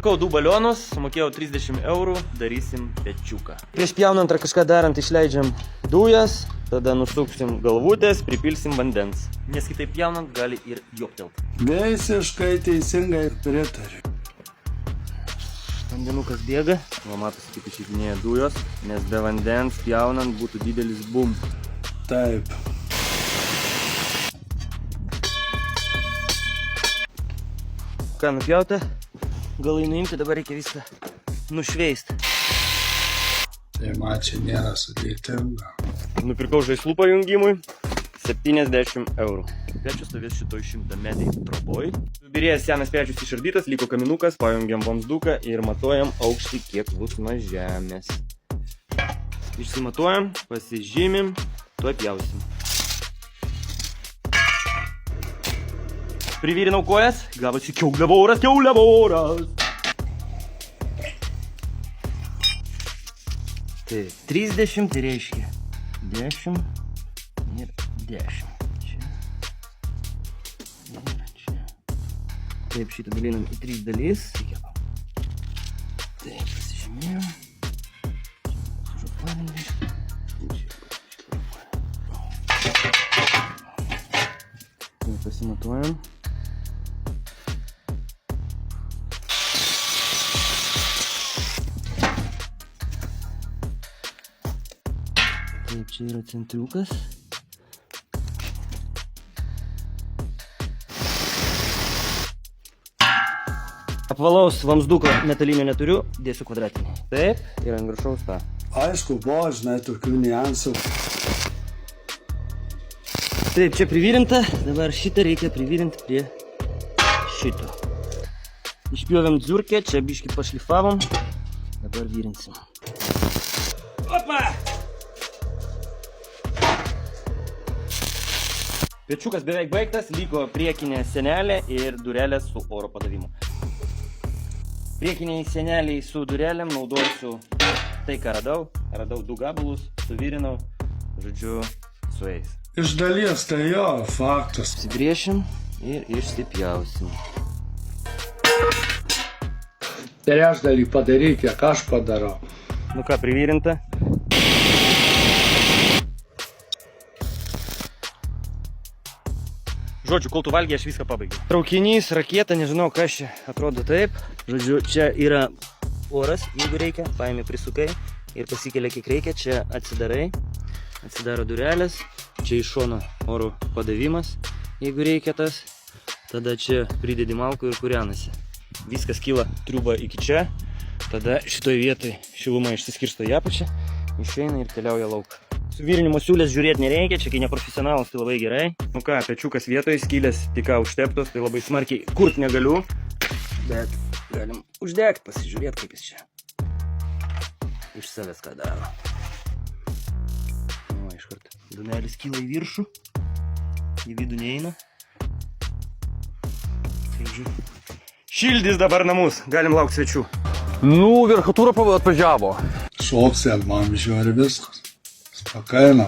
Nupirkau 2 balionus, sumokėjau 30 eurų, darysim pečiuką. Prieš pjaunant ar kažką darant išleidžiam dujas, tada nusuksim galvutės, pripilsim vandens. Nes kitaip pjaunant gali ir joptelt. Visiškai teisingai pritariu. Vandenukas bėga, va matosi kaip išeitinėja dujos, nes be vandens pjaunant būtų didelis bum. Taip. Ką nupjauta? Galai nuimti, dabar reikia viską nušveisti. Tai man čia nėra sudėtinga. Nupirkau žaislų pajungimui 70 eurų. Pečius stovės šitoj 100 metrų troboj. Subirėjęs senas pečius išardytas, liko kaminukas, pajungiam vamzduką ir matuojam aukštį, kiek bus nuo žemės. Išsimatuojam, pasižymim, tuoj pjausim. Privyrinau kojas, gavosi kiauliavoras. Tai 30, tai reiškia 10 ir 10. Čia. Ir čia. Taip, šitą dalinam į 3 dalys. Taip, pasižymėjom. Taip, pasimatuojam. Taip, čia yra centriukas. Apvalaus vamzduko metalinio neturiu, dėsiu kvadratinį. Taip, ir ant viršaus tą. Aišku, buvo, žinai, tokių niuansų. Taip, čia privirinta, dabar šitą reikia privirinti prie šito. Išpjovėm dziurkę, čia biškį pašlifavom, dabar virinsim. Opa! Pečiukas beveik baigtas, liko priekinė sienelė ir durelė su oro padavimu. Priekiniai sieneliai su durelėm naudosiu tai, ką radau. Radau 2 gabalus, suvirinau, žodžiu, su jais. Iš dalies tai jo, faktas. Įsibriešim ir išsipjausim. Trečdalį padaryk, kiek aš padarau. Nu ką, privirinta. Žodžiu, kol tu valgiai, aš viską pabaigiu. Traukinys, raketa, nežinau, kas čia atrodo taip. Žodžiu, čia yra oras, jeigu reikia, paimi prisukai ir pasikelia kiek reikia. Čia atsidarai, atsidaro durelės, čia iš šono oro padavimas, jeigu reikia tas. Tada čia pridedi malkų ir kūrenasi. Viskas kyla triuba iki čia, tada šitoj vietoj šiluma išsiskirsto į apačią, išeina ir keliauja lauk. Suvirinimo siūlės žiūrėti nereikia, čia kai neprofesionalas, tai labai gerai. Nu ką, pečiukas vietoje, skylės tik ką užteptos, tai labai smarkiai kurt negaliu. Bet galim uždegti, pasižiūrėti, kaip jis čia iš savęs ką daro. Nu, iškart dūmelis kyla į viršų, į vidų neina. Šildys dabar namus, galim laukti svečių. Nu, verchatūra atvažiavo. Šoks, man žiūri viskas. Spakaina.